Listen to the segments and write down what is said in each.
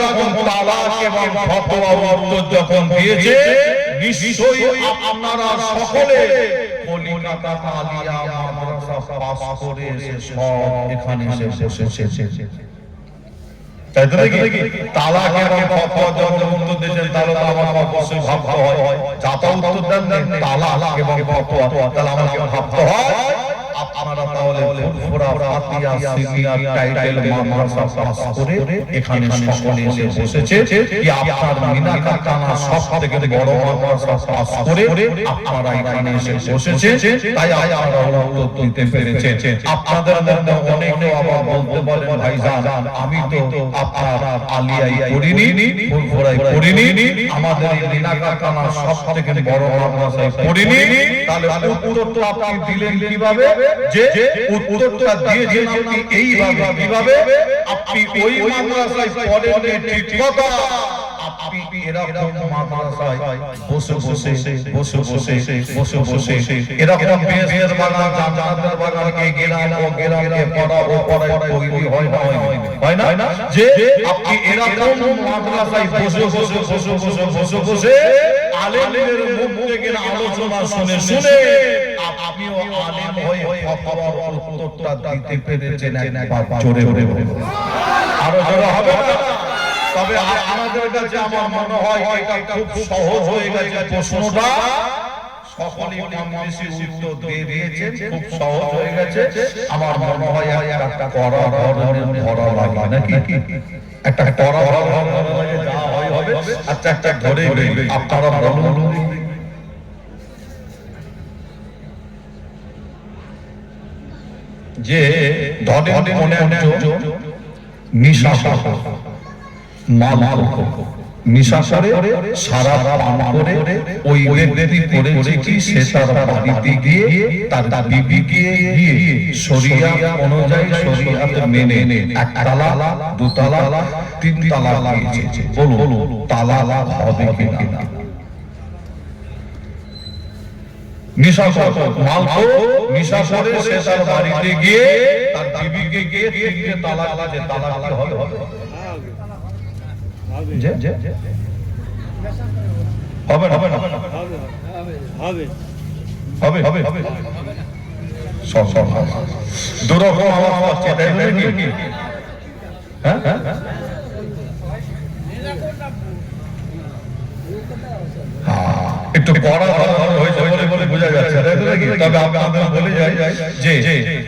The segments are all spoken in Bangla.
যখন তালাক এবং ফতোয়া উত্তর যখন দিয়েছে, নিশ্চয়ই আপনারা সকলে কলিকাতা আলিয়া মাদ্রাসা পাস করে এসে সব এখানে এসে বসেছে। তাই তো নাকি? তালাক এবং ফতোয়া যখন উত্তর দিয়েছেন তাহলে তো আমার অবশ্যই ভাবতে হয়, যাতা উত্তর দেন তালাক এবং ফতোয়া, তাহলে আমাকে ভাবতে হয় আপনারা তাহলে ফুরফুরা ফাতিহা সিনিয়র টাইটেল মাদ্রাসা পাস করে এখানে সকলে এসে বসেছে। কি আপনার মিনাকার থানা সবথেকে বড় মাদ্রাসা পাস করে আপনারা এখানে এসে বসেছে, তাই আপনারা উত্তর দিতে পেরেছেন। আপনাদের মধ্যে অনেকে আবার বলতে পারেন ভাইজান আমি তো আপনার আলিয়াই পড়িনি, ফুরফুরাই পড়িনি, আমাদের এই মিনাকার থানা সবথেকে বড় মাদ্রাসায় পড়িনি, তাহলে উত্তরটা আপনি দিলেন কিভাবে? যে উত্তরটা দিয়েছেন আপনি এইভাবে, কিভাবে? আপনি ওই মাদ্রাসায় পড়েননি ঠিক কথা, আপনি এরকম মাদ্রাসায় বসে বসে এরকম বেহেশতের বাগান জান্নাতের বাগানকে গেলাম ও গেলামকে পড়া ও পড়ায় তৈরি হয় না? যে আপনি এরকম মাদ্রাসায় বসে আলেমের মুখ থেকে আলোচনা শুনে আপনিও আলেম হয়ে ফতোয়ার উত্তরটা দিতে পেরেছেন একবার জোরে আরো জোরে হবে না? তবে আপনাদের কাছে আমার মনে হয় এটা খুব সহজ হয়ে গেছে প্রশ্নটা, সকলেই কম বেশি উত্তর দিয়ে দিয়েছেন, খুব সহজ হয়ে গেছে। আমার মনে হয় একটা করা ধরা লাগে নাকি, একটা করা ধরা লাগে, যা হয় হবে। আচ্ছা একটা ধরে আপনারা বলুন যে ধরে মনে নিশা নিশা করে সারা পান করে ওই ব্যক্তি করেছে কি সে তার বাড়িতে গিয়ে তার বিবি গিয়ে শরিয়া অনুযায়ী শরিয়াত মেনে এক তালাক, দু তালাক, তিন তালাক দিয়েছে। বলুন তালাক হবে কিনা? নিশা করে সে তার বাড়িতে গিয়ে তার বিবিকে গিয়ে তিনটে তালাক দিয়েছে, তালাক হবে? দুরকম আওয়াজ হচ্ছে, তাই নাকি? হ্যাঁ একটু পড়া হয়েছে বলে বোঝা যাচ্ছে, তবে আপনাদের বলে যাই যে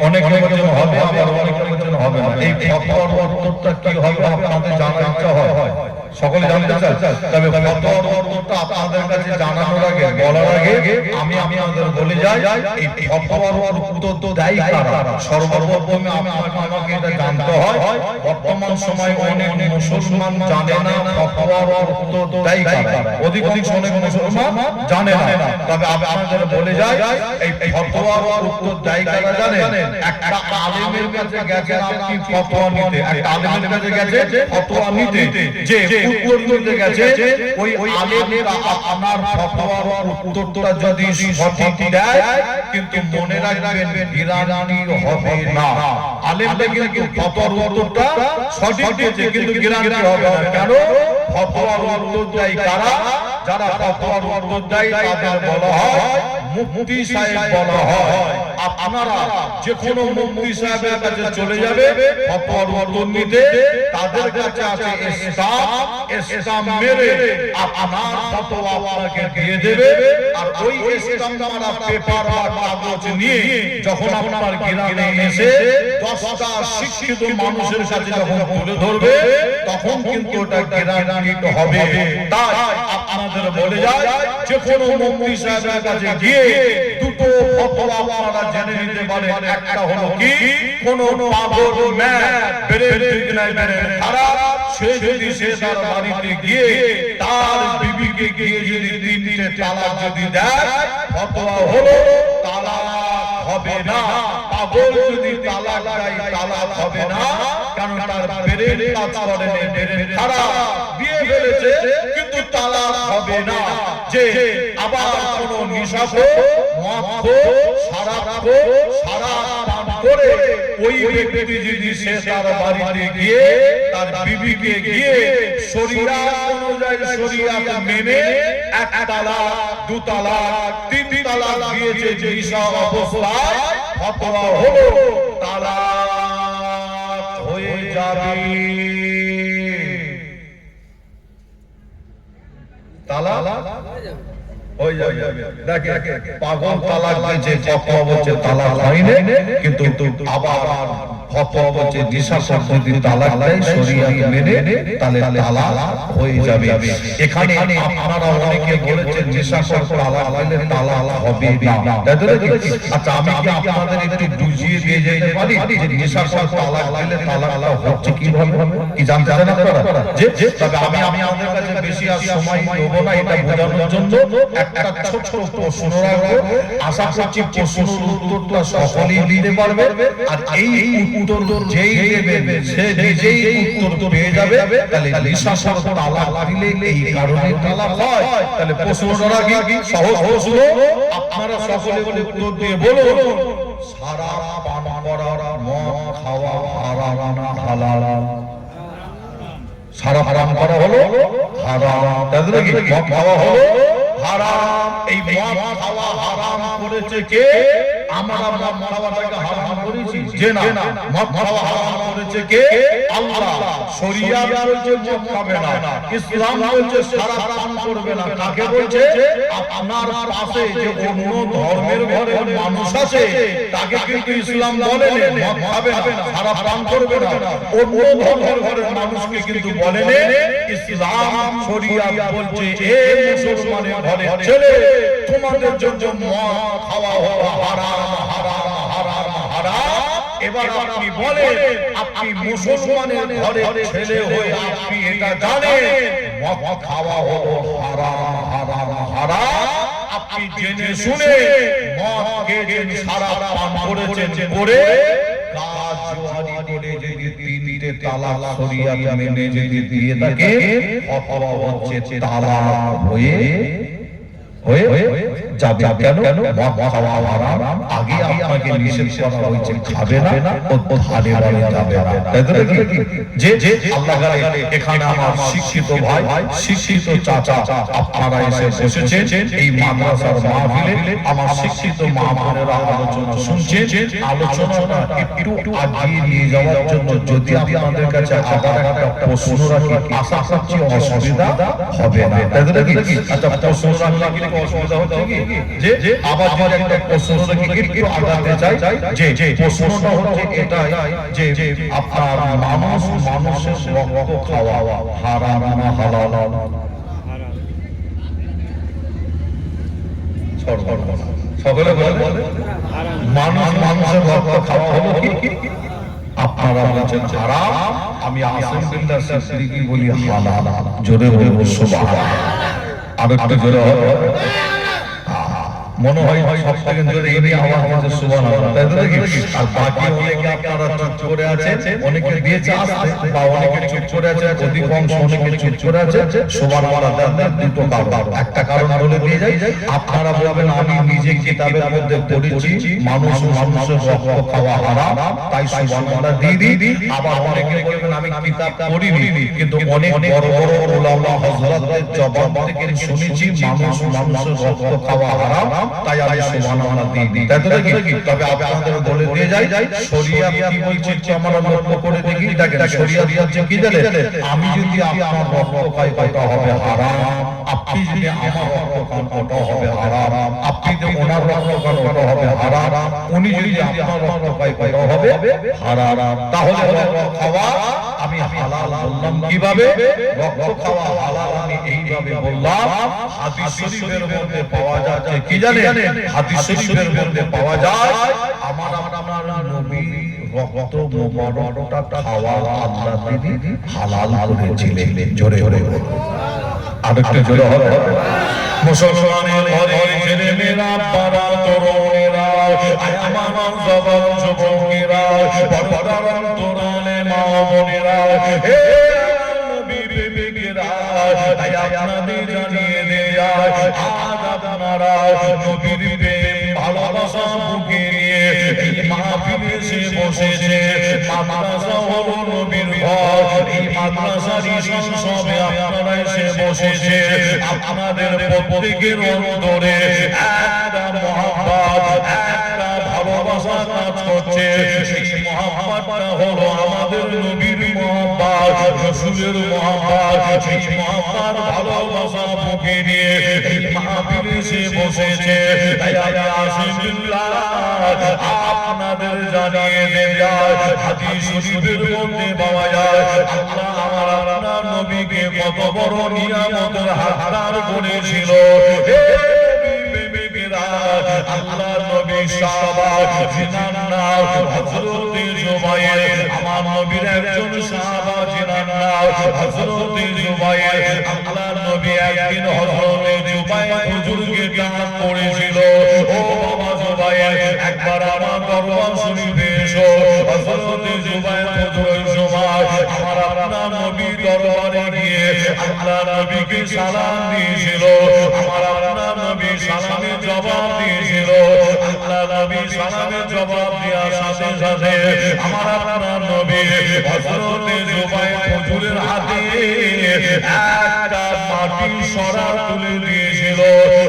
অনেক জন হবে আবার অনেক জন হবে না। এই ফতোয়ার উত্তরটা কি হবে আপনাদের জানার ইচ্ছা হয়? সকলে জানতে চান? তবে ফতোয়ার উত্তরটা আপনাদের কাছে জানানোর আগে, বলার আগে আমি আপনাদের বলে যাই এই ফতোয়ার উত্তর তো দেয় কারা? সর্বপ্রথমে আমাকে এটা জানতে হয় বর্তমান সময় অনেক মুসলমান জানে না ফতোয়ার উত্তর দেয় কারা, অধিকাংশ অনেক মুসলমান জানে না। তবে আপনাদের বলে যাই এই ফতোয়ার উত্তর দেয় কারা জানেন? একটা আলেমের কাছে গেছে আপনি ফতোয়া নিতে, একটা আলেমের কাছে গেছে ফতোয়া নিতে, যে উত্তর দিতে গেছে ওই আলেমরা আপনার ফতোয়ার উত্তরটা যদি সঠিক দেয় কিন্তু মনে রাখবেন গ্যারান্টি হবে না। আলেমরা কিন্তু ফতোয়ার উত্তরটা সঠিক দিয়েছে কিন্তু গ্যারান্টি হবে না। কেন? ফতোয়ার উত্তর দেয় কারা? যারা ফতোয়ার উত্তর দেয় তাদের বলা হয় মুফতি সাহেব বলা হয়। আপনারা যে কোনো মুফতি সাহেবের কাছে চলে যাবে ফতোয়ার উত্তর নিতে, তাদের কাছে আছে ইসলাম মেরে আপনার ফতোয়া আপনাকে দিয়ে দেবে। আর ওই ইসলাম মারা পেপার বা কাগজ নিয়ে যখন আপনার গ্রামে এসে 10টা শিক্ষিত মানুষের কাছে যখন তুলে ধরবে তখন কিন্তু ওটা গ্যারান্টি হবে। তাই আপনাদের বলে যায় যে কোনো মুফতি সাহেবের কাছে গিয়ে দুটো ফতোয়া আপনারা জেনে নিতে পারেন। একটা হলো কি, কোন পাগল ম্যান ব্রেন ঠিক নাই, ব্রেন খারাপ, সে যদি সে তার বাড়িতে গিয়ে তার বিবিকে গিয়ে যদি তিনটে তালাক যদি দেয়, ফতোয়া হলো তালাক হবে না। পাগল যদি তালাক দেয় তালাক হবে না, কারণ তার ব্রেন কাজ করে না, ব্রেন খারাপ, বিয়ে ফেলেছে কিন্তু তালাক হবে না। যে আবার কোন নিশাখো মদখো শরাবখো শরাব পান করে ওই ব্যক্তি যদি সে তার বাড়িতে গিয়ে তার বিবিকে গিয়ে শরিয়াত অনুযায়ী শরিয়াত মেনে এক তালাক দু তালাক তিন তালাক দিয়েছে নিশা অবস্থায় ফতোয়া হলো তালাক হয়ে যাবে তালাক হয়ে যাবে দেখে পাগল তালাক দিয়েছে ফতোয়া বলছে তালাক হয়নি কিন্তু আবার ফতোয়া বলছে নিশা যদি তালাক দেয় শরিয়াত মেনে তাহলে তালাক হয়ে যাবে এখানে আপনারা অনেকে বলেছেন নিশা তালাক দিলে তালাক হবে না তাই তো আচ্ছা আমি কি আপনাদের একটু বুঝিয়ে দিয়ে যেতে পারি যে নিশা তালাক দিলে তালাক হচ্ছে কিভাবে কি জানতে চান আপনারা যে তবে আমি আপনাদের কাছে বেশি আর সময় নেব না এটা বোঝানোর জন্য একটা ছোট প্রশ্ন রাখবো আশা করছি প্রশ্নের উত্তরটা সকলেই দিতে পারবে আর এই উত্তর যেই দেবে সে নিজেই উত্তর পেয়ে যাবে তাহলে নিশা তালাক দিলে এই কারণে তালাক হয় তাহলে প্রশ্নটা কি সহজ প্রশ্ন আপনারা সকলে উত্তর দিয়ে বলুন সারা পান করা মদ খাওয়া হারাম না হালাল সারা পান করা হলো হারাম তাহলে কি মদ খাওয়া হলো হারাম এই মদ খাওয়া হারাম করেছে কে আমরা মদ খাওয়াটাকে হারাম করেছি যে না মদ খাওয়া হারাম করেছে কে আল্লাহ শরিয়াত বলছে মদ খাবে না ইসলাম বলছে সারা পান করবে না কাকে বলছে আপনার পাশে যে অন্য ধর্মের ঘরের মানুষ আছে তাকে কিন্তু ইসলাম বলে মদ খাবে না সারা পান করবে না অন্য ধর্মের ঘরের মানুষকে কিন্তু বলে ইসলাম শরিয়াত বলছে এ মুসলমানের ঘরের ছেলে তোমাদের জন্য মদ খাওয়া হলো হারাম হারাম হারাম হারাম এবার আপনি বলেন আপনি মুসলমানের ঘরের ছেলে হয়ে আপনি এটা জানেন মদ খাওয়া হলো হারাম হারাম হারাম আপনি জেনে শুনে মদ খেয়েছেন সারা পান করেছেন করে কাজ জোয়ারি করে যদি তিনটে তালাক শরিয়াত মেনে যদি দিয়ে থাকে ফতোয়া হচ্ছে তালাক হয়ে যাবে কেন মদ খাওয়া হারাম আগে আপনাকে নিষেধ করা হয়েছে খাবে না ও ধারে বাড়ি যাবে না তাই তো কি যে আল্লাহ গালে এখানে আমার শিক্ষিত ভাই শিক্ষিত চাচা আপনারা এসে বসেছেন এই মাদ্রাসার মাহফিলে আমার শিক্ষিত মা বোনেরা আলোচনা শুনছেন আলোচনাটা একটু আগিয়ে নিয়ে যাওয়ার জন্য যদি আপনাদের কাছে আবার একটা প্রশ্ন রাখি আশা করছি অসুবিধা হবে না তাই তো কি আচ্ছা প্রশ্ন রাখলে অসুবিধা হচ্ছে কি যে আবার একটা প্রশ্ন থেকে একটু আগাতে চাই যে প্রশ্নটা হচ্ছে এটাই যে আপনার মানুষের রক্ত খাওয়া হারাম না হালাল সকলে বলে মানুষের রক্ত খাওয়া হলো কি আপনারা বলছেন হারাম আমি আসিফ বিল্লাহ সিদ্দিকী বলি হালাল জোরে বলবো সুবহানাল্লাহ আরেকটু জোরে মনে হয় সব থেকে জোরে এই আওয়াজ হচ্ছে সুবহানাল্লাহ তাই তো কি আর বাকি অনেকে আপনারা চুপ করে আছেন অনেকে দিয়েছে আসতে বা অনেকে চুপ করে আছে অধিকাংশ অনেকে চুপ করে আছে সুবহানাল্লাহ দেন দুটো কারণ একটা কারণ বলে দিয়ে যাই আপনারা বলবেন আমি নিজে কিতাবের মধ্যে পড়েছি মানুষের রক্ত খাওয়া হারাম তাই সুবহানাল্লাহ দিয়ে দিই আবার অনেকে বলবেন আমি কিতাব পড়িনি কিন্তু অনেক বড় বড় উলামা হযরতদের জবান থেকে শুনেছি মানুষের রক্ত খাওয়া হারাম তাই আমি সুবহানাল্লাহ দিই তাই তো কি তবে আপনাদের বলে দিয়ে যাই শরিয়াত কি বলছে আমরা লক্ষ্য করে দেখি দেখেন শরিয়াত বলছে কি জানেন আমি যদি আপনার রক্ত খাই ওটা হবে হারাম আপনি যদি আমার রক্ত খান ওটা হবে হারাম আপনি যদি ওনার রক্ত খান ওটা হবে হারাম উনি যদি আপনার রক্ত খাই ওটা হবে হারাম তাহলে রক্ত খাওয়া আমি হালাল বললাম কিভাবে রক্ত খাওয়া হালাল আমি এইভাবে বললাম হাদিস শরীফের মধ্যে পাওয়া যাচ্ছে কি জানেন হাদিস শরীফের মধ্যে পাওয়া যায় আমার আপনার নবী রক্ত মোবারকটা খাওয়া আল্লাহ তিনি হালাল করেছিলেন জোরে জোরে আরেকটু জোরে হবে মুসলমানের ঘরে ছেলে মেয়েরা পাড়া তরুণেরা আমার জবান যুবকেরা পর্দার তোরালে মা বোনেরা হে নবী বিবিরা তাই আপনাদের জানিয়ে দেয়া আজ আপনারা নবীর প্রেম ভালোবাসা বুকে নিয়ে এই মাহফিলে এসে বসেছে। মাদ্রাসা হলো নবীর ঘর, এই মাদ্রাসারই সবে আপনারা এসে বসেছে। আপনাদের প্রত্যেকের অন্তরে একটা মহব্বত, একটা ভালোবাসা কাজ করছে। সেই মহব্বতটা হলো আমাদের নবীর মহব্বত, রাসূলের মহব্বত। সেই মহব্বত ভালোবাসা বুকে নিয়ে এই মাহফিলে এসে বসেছে। তাই আমি আলহামদুলিল্লাহ আপনাদের জানিয়ে দেন যায়, হাদিস শরীফের মধ্যে পাওয়া যায় আল্লাহ আমার আপনার নবীকে কত বড় নিয়ামতের হাতদার করেছিল। আল্লাহ নবী সাহাবা জিনার নাম হযরত জুবাইর, আমার নবীর একজন সাহাবা জিনার নাম হযরত জুবাইর। আল্লাহ নবী একদিন হযরত জুবাইর হুজুরকে ডাক করেছিল, ও বাবা জুবাইর একবার আমার দরবার শরীফে এসো। হযরত জুবাইর হুজুর জুবাইর আমার আপনার নবী দরবারে গিয়ে আল্লাহ নবীকে সালাম দিয়েছিল। আমার আপনার নবী সালামের জবাব দিয়েছিল। আল্লাহ নবী সালামের জবাব দেওয়ার সাথে সাথে আমার আপনার নবী হযরত জুবাইর হুজুরের হাতে একটা মাটির সরা তুলে দিয়েছিল।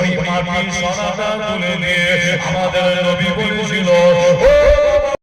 ওই মাটির সরাটা তুলে দিয়ে আমাদের নবী বলেছিল, ও